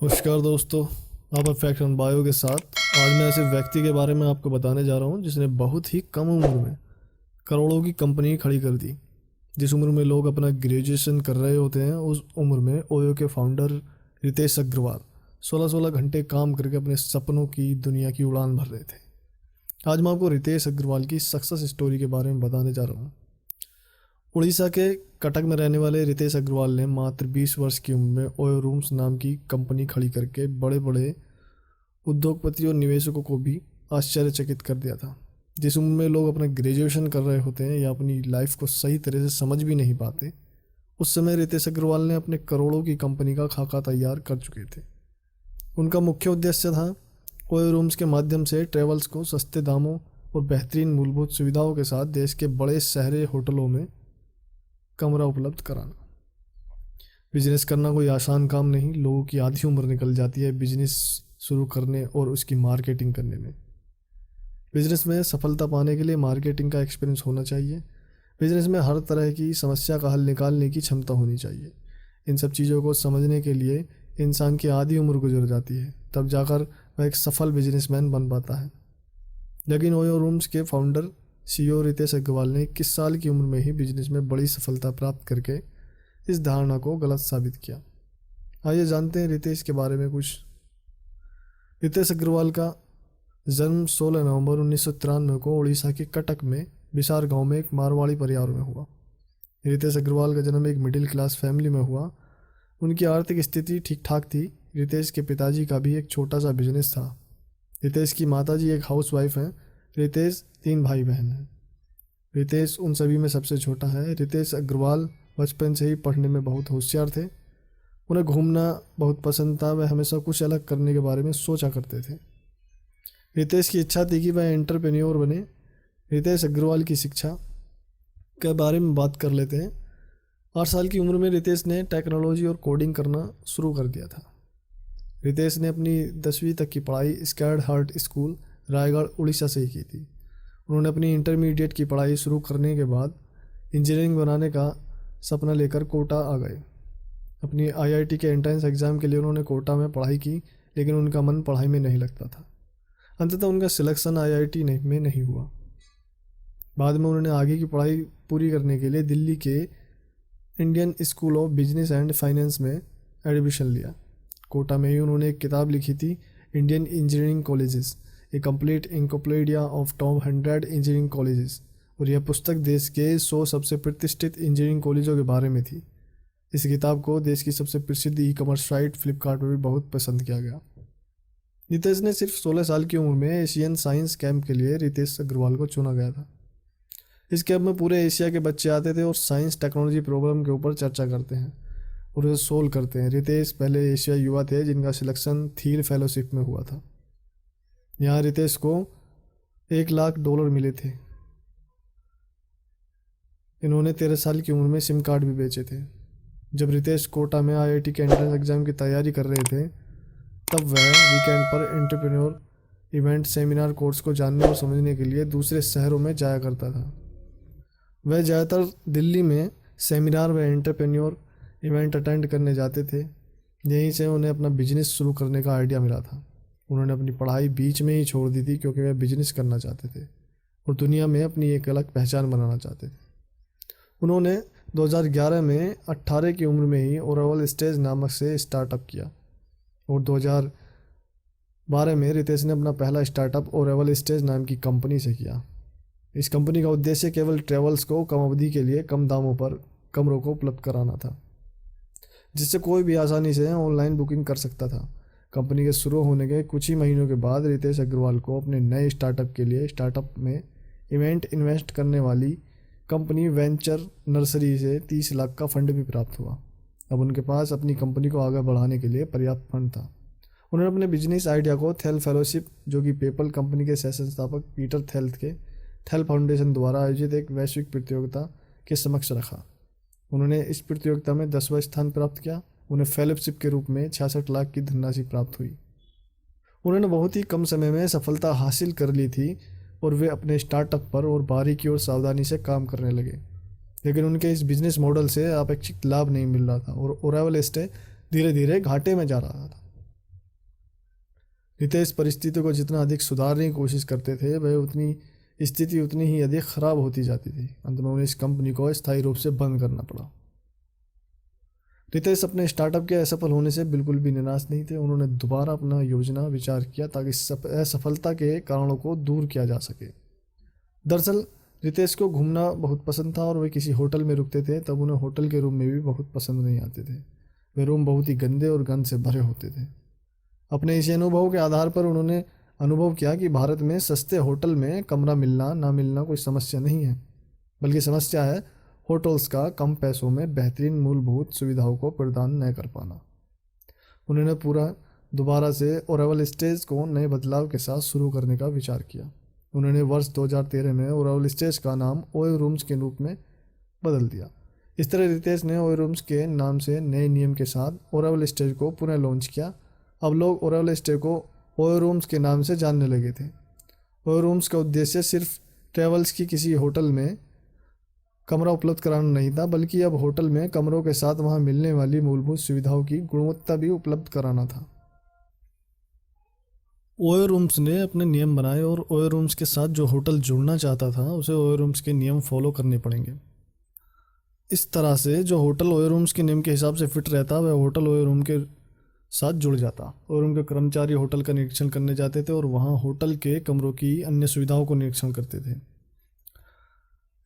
नमस्कार दोस्तों। आप फैक्ट एंड बायो के साथ आज मैं ऐसे व्यक्ति के बारे में आपको बताने जा रहा हूँ जिसने बहुत ही कम उम्र में करोड़ों की कंपनी खड़ी कर दी। जिस उम्र में लोग अपना ग्रेजुएशन कर रहे होते हैं उस उम्र में ओयो के फाउंडर रितेश अग्रवाल 16-16 घंटे काम करके अपने सपनों की दुनिया की उड़ान भर रहे थे। आज मैं आपको रितेश अग्रवाल की सक्सेस स्टोरी के बारे में बताने जा रहा हूँ। उड़ीसा के कटक में रहने वाले रितेश अग्रवाल ने मात्र 20 वर्ष की उम्र में ओयो रूम्स नाम की कंपनी खड़ी करके बड़े बड़े उद्योगपति और निवेशकों को भी आश्चर्यचकित कर दिया था। जिस उम्र में लोग अपना ग्रेजुएशन कर रहे होते हैं या अपनी लाइफ को सही तरह से समझ भी नहीं पाते, उस समय रितेश अग्रवाल ने अपने करोड़ों की कंपनी का खाका तैयार कर चुके थे। उनका मुख्य उद्देश्य था ओयो रूम्स के माध्यम से ट्रेवल्स को सस्ते दामों और बेहतरीन मूलभूत सुविधाओं के साथ देश के बड़े शहरी होटलों में कमरा उपलब्ध कराना। बिजनेस करना कोई आसान काम नहीं। लोगों की आधी उम्र निकल जाती है बिजनेस शुरू करने और उसकी मार्केटिंग करने में। बिजनेस में सफलता पाने के लिए मार्केटिंग का एक्सपीरियंस होना चाहिए। बिजनेस में हर तरह की समस्या का हल निकालने की क्षमता होनी चाहिए। इन सब चीज़ों को समझने के लिए इंसान की आधी उम्र गुजर जाती है, तब जाकर वह एक सफल बिजनेसमैन बन पाता है। लेकिन ओयो रूम्स के फाउंडर सीईओ रितेश अग्रवाल ने 21 साल की उम्र में ही बिजनेस में बड़ी सफलता प्राप्त करके इस धारणा को गलत साबित किया। आइए जानते हैं रितेश के बारे में कुछ। रितेश अग्रवाल का जन्म 16 नवंबर 1993 को उड़ीसा के कटक में बिसार गांव में एक मारवाड़ी परिवार में हुआ। रितेश अग्रवाल का जन्म एक मिडिल क्लास फैमिली में हुआ। उनकी आर्थिक स्थिति ठीक ठाक थी। रितेश के पिताजी का भी एक छोटा सा बिजनेस था। रितेश की माताजी एक हाउसवाइफ हैं। रितेश 3 भाई बहन हैं। रितेश उन सभी में सबसे छोटा है। रितेश अग्रवाल बचपन से ही पढ़ने में बहुत होशियार थे। उन्हें घूमना बहुत पसंद था। वह हमेशा कुछ अलग करने के बारे में सोचा करते थे। रितेश की इच्छा थी कि वह एंटरप्रेन्योर बने। रितेश अग्रवाल की शिक्षा के बारे में बात कर लेते हैं। 8 साल की उम्र में रितेश ने टेक्नोलॉजी और कोडिंग करना शुरू कर दिया था। रितेश ने अपनी 10वीं तक की पढ़ाई scared heart school Raigarh Orissa से ही की थी। उन्होंने अपनी इंटरमीडिएट की पढ़ाई शुरू करने के बाद इंजीनियरिंग बनाने का सपना लेकर कोटा आ गए। अपनी आईआईटी के एंट्रेंस एग्ज़ाम के लिए उन्होंने कोटा में पढ़ाई की, लेकिन उनका मन पढ़ाई में नहीं लगता था। अंततः उनका सिलेक्शन आईआईटी में नहीं हुआ। बाद में उन्होंने आगे की पढ़ाई पूरी करने के लिए दिल्ली के Indian school of business and finance में एडमिशन लिया। कोटा में ही उन्होंने एक किताब लिखी थी, Indian engineering colleges, A complete encyclopedia of top 100 engineering colleges. और यह पुस्तक देश के 100 सबसे प्रतिष्ठित इंजीनियरिंग कॉलेजों के बारे में थी। इस किताब को देश की सबसे प्रसिद्ध ई कॉमर्स साइट फ्लिपकार्ट पर भी बहुत पसंद किया गया। रितेश ने सिर्फ 16 साल की उम्र में एशियन साइंस कैंप के लिए रितेश अग्रवाल को चुना गया था। इस कैंप में पूरे एशिया के बच्चे आते थे और साइंस टेक्नोलॉजी प्रॉब्लम के ऊपर चर्चा करते हैं और उसे सोल्व करते हैं। रितेश पहले एशिया युवा थे जिनका सिलेक्शन थील फेलोशिप में हुआ था। यहाँ रितेश को $1 लाख मिले थे। इन्होंने 13 साल की उम्र में सिम कार्ड भी बेचे थे। जब रितेश कोटा में आईआईटी के एंट्रेंस एग्ज़ाम की तैयारी कर रहे थे, तब वह वीकेंड पर एंटरप्रेन्योर इवेंट सेमिनार कोर्स को जानने और समझने के लिए दूसरे शहरों में जाया करता था। वह ज़्यादातर दिल्ली में सेमिनार व एंटरप्रेन्योर इवेंट अटेंड करने जाते थे। यहीं से उन्हें अपना बिजनेस शुरू करने का आइडिया मिला था। उन्होंने अपनी पढ़ाई बीच में ही छोड़ दी थी क्योंकि वह बिजनेस करना चाहते थे और दुनिया में अपनी एक अलग पहचान बनाना चाहते थे। उन्होंने 2011 में 18 की उम्र में ही ओरेवल स्टेज नामक से स्टार्टअप किया और 2012 में रितेश ने अपना पहला स्टार्टअप ओरेवल स्टेज नाम की कंपनी से किया। इस कंपनी का उद्देश्य केवल ट्रेवल्स को कम अवधि के लिए कम दामों पर कमरों को उपलब्ध कराना था, जिससे कोई भी आसानी से ऑनलाइन बुकिंग कर सकता था। कंपनी के शुरू होने के कुछ ही महीनों के बाद रितेश अग्रवाल को अपने नए स्टार्टअप के लिए स्टार्टअप में इवेंट इन्वेस्ट करने वाली कंपनी वेंचर नर्सरी से 30 लाख का फंड भी प्राप्त हुआ। अब उनके पास अपनी कंपनी को आगे बढ़ाने के लिए पर्याप्त फंड था। उन्होंने अपने बिजनेस आइडिया को थेल फेलोशिप, जो कि पेपल कंपनी के सह संस्थापक पीटर थेल के थेल फाउंडेशन द्वारा आयोजित एक वैश्विक प्रतियोगिता के समक्ष रखा। उन्होंने इस प्रतियोगिता में 10वां स्थान प्राप्त किया। उन्हें फेलोशिप के रूप में 66 लाख की धनराशि प्राप्त हुई। उन्होंने बहुत ही कम समय में सफलता हासिल कर ली थी और वे अपने स्टार्टअप पर और बारीकी और सावधानी से काम करने लगे। लेकिन उनके इस बिजनेस मॉडल से अपेक्षित लाभ नहीं मिल रहा था और ओरेवल स्टेज धीरे धीरे घाटे में जा रहा था। रितेश परिस्थिति को जितना अधिक सुधारने की कोशिश करते थे वह उतनी स्थिति उतनी ही अधिक खराब होती जाती थी। अंत में उन्हें इस कंपनी को स्थायी रूप से बंद करना पड़ा। रितेश अपने स्टार्टअप के असफल होने से बिल्कुल भी निराश नहीं थे। उन्होंने दोबारा अपना योजना विचार किया ताकि असफलता के कारणों को दूर किया जा सके। दरअसल रितेश को घूमना बहुत पसंद था और वे किसी होटल में रुकते थे तब उन्हें होटल के रूम में भी बहुत पसंद नहीं आते थे। वे रूम बहुत ही गंदे और गंद से भरे होते थे। अपने इसी अनुभव के आधार पर उन्होंने अनुभव किया कि भारत में सस्ते होटल में कमरा मिलना ना मिलना कोई समस्या नहीं है, बल्कि समस्या है होटल्स का कम पैसों में बेहतरीन मूलभूत सुविधाओं को प्रदान न कर पाना। उन्होंने पूरा दोबारा से ओरेवल स्टेज को नए बदलाव के साथ शुरू करने का विचार किया। उन्होंने वर्ष 2013 में ओरेवल स्टेज का नाम ओयो रूम्स के रूप में बदल दिया। इस तरह रितेश ने ओयो रूम्स के नाम से नए नियम के साथ ओरेवल स्टेज को पुनः लॉन्च किया। अब लोग ओरेवल स्टेज को ओयो रूम्स के नाम से जानने लगे थे। ओयो रूम्स का उद्देश्य सिर्फ ट्रेवल्स की किसी होटल में कमरा उपलब्ध कराना नहीं था, बल्कि अब होटल में कमरों के साथ वहां मिलने वाली मूलभूत सुविधाओं की गुणवत्ता भी उपलब्ध कराना था। ओयो रूम्स ने अपने नियम बनाए और ओयो रूम्स के साथ जो होटल जुड़ना चाहता था उसे ओयो रूम्स के नियम फॉलो करने पड़ेंगे। इस तरह से जो होटल ओयो रूम्स के नियम के हिसाब से फिट रहता वह होटल ओयो रूम के साथ जुड़ जाता और उनके कर्मचारी होटल का निरीक्षण करने जाते थे और वहां होटल के कमरों की अन्य सुविधाओं को निरीक्षण करते थे।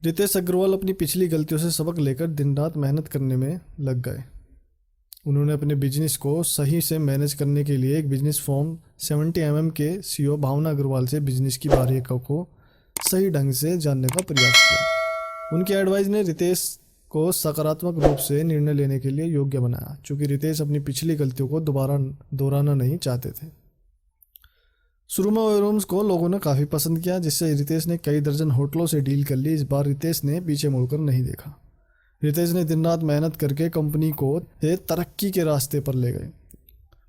रितेश अग्रवाल अपनी पिछली गलतियों से सबक लेकर दिन रात मेहनत करने में लग गए। उन्होंने अपने बिजनेस को सही से मैनेज करने के लिए एक बिजनेस फॉर्म 70mm के सीईओ भावना अग्रवाल से बिजनेस की बारीकियों को सही ढंग से जानने का प्रयास किया। उनकी एडवाइस ने रितेश को सकारात्मक रूप से निर्णय लेने के लिए योग्य बनाया, चूँकि रितेश अपनी पिछली गलतियों को दोबारा दोहराना नहीं चाहते थे। शुरू में ओयो रूम्स को लोगों ने काफ़ी पसंद किया, जिससे रितेश ने कई दर्जन होटलों से डील कर ली। इस बार रितेश ने पीछे मुड़कर नहीं देखा। रितेश ने दिन रात मेहनत करके कंपनी को तरक्की के रास्ते पर ले गए।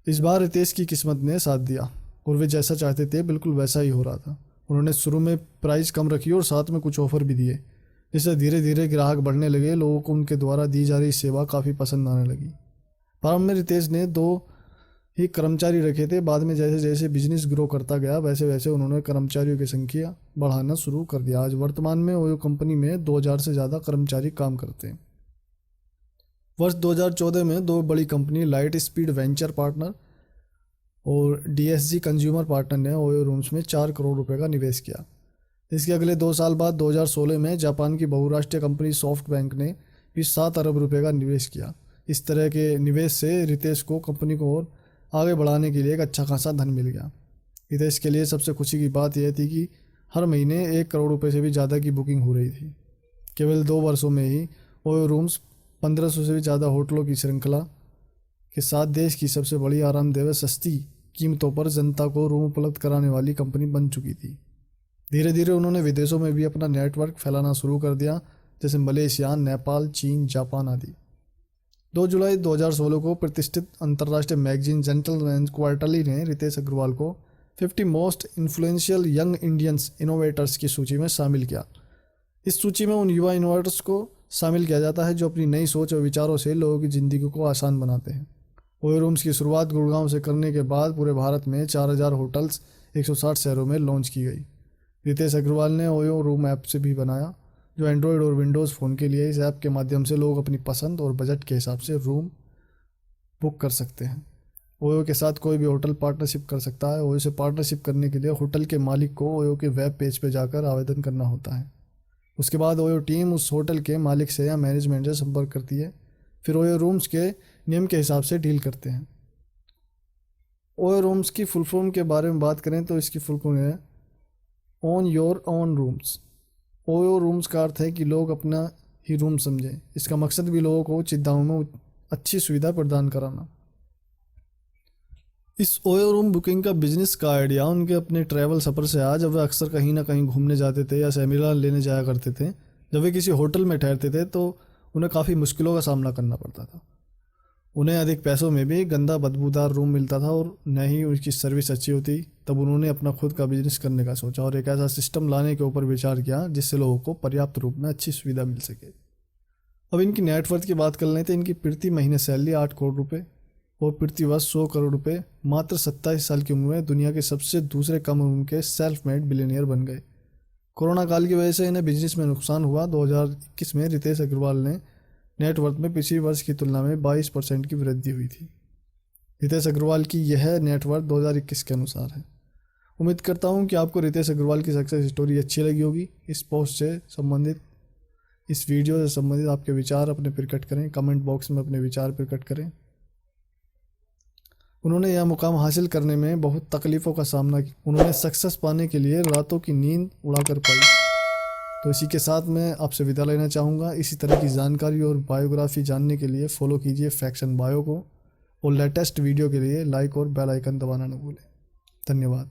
इस बार रितेश की किस्मत ने साथ दिया और वे जैसा चाहते थे बिल्कुल वैसा ही हो रहा था। उन्होंने शुरू में प्राइस कम रखी और साथ में कुछ ऑफर भी दिए, जिससे धीरे धीरे ग्राहक बढ़ने लगे। लोगों को उनके द्वारा दी जा रही सेवा काफ़ी पसंद आने लगी। प्रारंभ में रितेश ने 2 ही कर्मचारी रखे थे। बाद में जैसे जैसे बिजनेस ग्रो करता गया वैसे वैसे उन्होंने कर्मचारियों की संख्या बढ़ाना शुरू कर दिया। आज वर्तमान में ओयो कंपनी में 2000 से ज़्यादा कर्मचारी काम करते हैं। वर्ष 2014 में 2 बड़ी company light speed venture partner और DSG कंज्यूमर पार्टनर ने ओयो रूम्स में 4 करोड़ रुपए का निवेश किया। इसके अगले 2 साल बाद 2016 में जापान की बहुराष्ट्रीय कंपनी सॉफ्ट बैंक ने भी 7 अरब रुपए का निवेश किया। इस तरह के निवेश से रितेश को कंपनी को और आगे बढ़ाने के लिए एक अच्छा खासा धन मिल गया। रितेश के लिए सबसे खुशी की बात यह थी कि हर महीने 1 करोड़ रुपए से भी ज़्यादा की बुकिंग हो रही थी। केवल 2 वर्षों में ही ओयो रूम्स 1500 से भी ज़्यादा होटलों की श्रृंखला के साथ देश की सबसे बड़ी आरामदेह व सस्ती कीमतों पर जनता को रूम उपलब्ध कराने वाली कंपनी बन चुकी थी। धीरे धीरे उन्होंने विदेशों में भी अपना नेटवर्क फैलाना शुरू कर दिया, जैसे मलेशिया, नेपाल, चीन, जापान आदि। 2 जुलाई 2016 को प्रतिष्ठित अंतर्राष्ट्रीय मैगजीन जेंटलमैन क्वार्टरली ने रितेश अग्रवाल को 50 most influential young Indians innovators की सूची में शामिल किया। इस सूची में उन युवा इनोवेटर्स को शामिल किया जाता है जो अपनी नई सोच और विचारों से लोगों की ज़िंदगी को आसान बनाते हैं। ओयो रूम्स की शुरुआत गुड़गांव से करने के बाद पूरे भारत में 4000 होटल्स 160 शहरों में लॉन्च की गई। रितेश अग्रवाल ने ओयो रूम ऐप से भी बनाया, जो एंड्रॉयड और विंडोज़ फ़ोन के लिए। इस ऐप के माध्यम से लोग अपनी पसंद और बजट के हिसाब से रूम बुक कर सकते हैं। ओयो के साथ कोई भी होटल पार्टनरशिप कर सकता है। ओयो से पार्टनरशिप करने के लिए होटल के मालिक को ओयो के वेब पेज पर जाकर आवेदन करना होता है। उसके बाद ओयो टीम उस होटल के मालिक से या मैनेजमेंट से संपर्क करती है, फिर ओयो रूम्स के नियम के हिसाब से डील करते हैं। ओयो रूम्स की फुल फॉर्म के बारे में बात करें तो इसकी फुल फॉर्म है on your own rooms. OYO rooms का अर्थ है कि लोग अपना ही रूम समझें। इसका मकसद भी लोगों को उचित दामों में अच्छी सुविधा प्रदान कराना। इस ओयो रूम बुकिंग का बिजनेस का आइडिया उनके अपने ट्रैवल सफ़र से आया, जब वे अक्सर कहीं ना कहीं घूमने जाते थे या सेमिनार लेने जाया करते थे। जब वे किसी होटल में ठहरते थे तो उन्हें काफ़ी मुश्किलों का सामना करना पड़ता था। उन्हें अधिक पैसों में भी गंदा बदबूदार रूम मिलता था और न ही उनकी सर्विस अच्छी होती। तब उन्होंने अपना खुद का बिजनेस करने का सोचा और एक ऐसा सिस्टम लाने के ऊपर विचार किया जिससे लोगों को पर्याप्त रूप में अच्छी सुविधा मिल सके। अब इनकी नेटवर्थ की बात कर लें तो इनकी प्रति महीने सैलरी 8 करोड़ रुपए वो पृथ्वीवश 100 करोड़ रुपए मात्र 27 साल की उम्र में दुनिया के सबसे दूसरे कम उम्र के सेल्फ मेड बिलियनियर बन गए। कोरोना काल की वजह से इन्हें बिजनेस में नुकसान हुआ। 2021 में रितेश अग्रवाल ने नेटवर्थ में पिछले वर्ष की तुलना में 22% की वृद्धि हुई थी। रितेश अग्रवाल की यह नेटवर्थ 2021 के अनुसार है। उम्मीद करता हूँ कि आपको रितेश अग्रवाल की सक्सेस स्टोरी अच्छी लगी होगी। इस पोस्ट से संबंधित, इस वीडियो से संबंधित आपके विचार अपने प्रकट करें, कमेंट बॉक्स में अपने विचार प्रकट करें। उन्होंने यह मुकाम हासिल करने में बहुत तकलीफ़ों का सामना किया। उन्होंने सक्सेस पाने के लिए रातों की नींद उड़ाकर पाई। तो इसी के साथ मैं आपसे विदा लेना चाहूँगा। इसी तरह की जानकारी और बायोग्राफी जानने के लिए फॉलो कीजिए फैक्शन बायो को, और लेटेस्ट वीडियो के लिए लाइक और बेल आइकन दबाना न भूलें। धन्यवाद।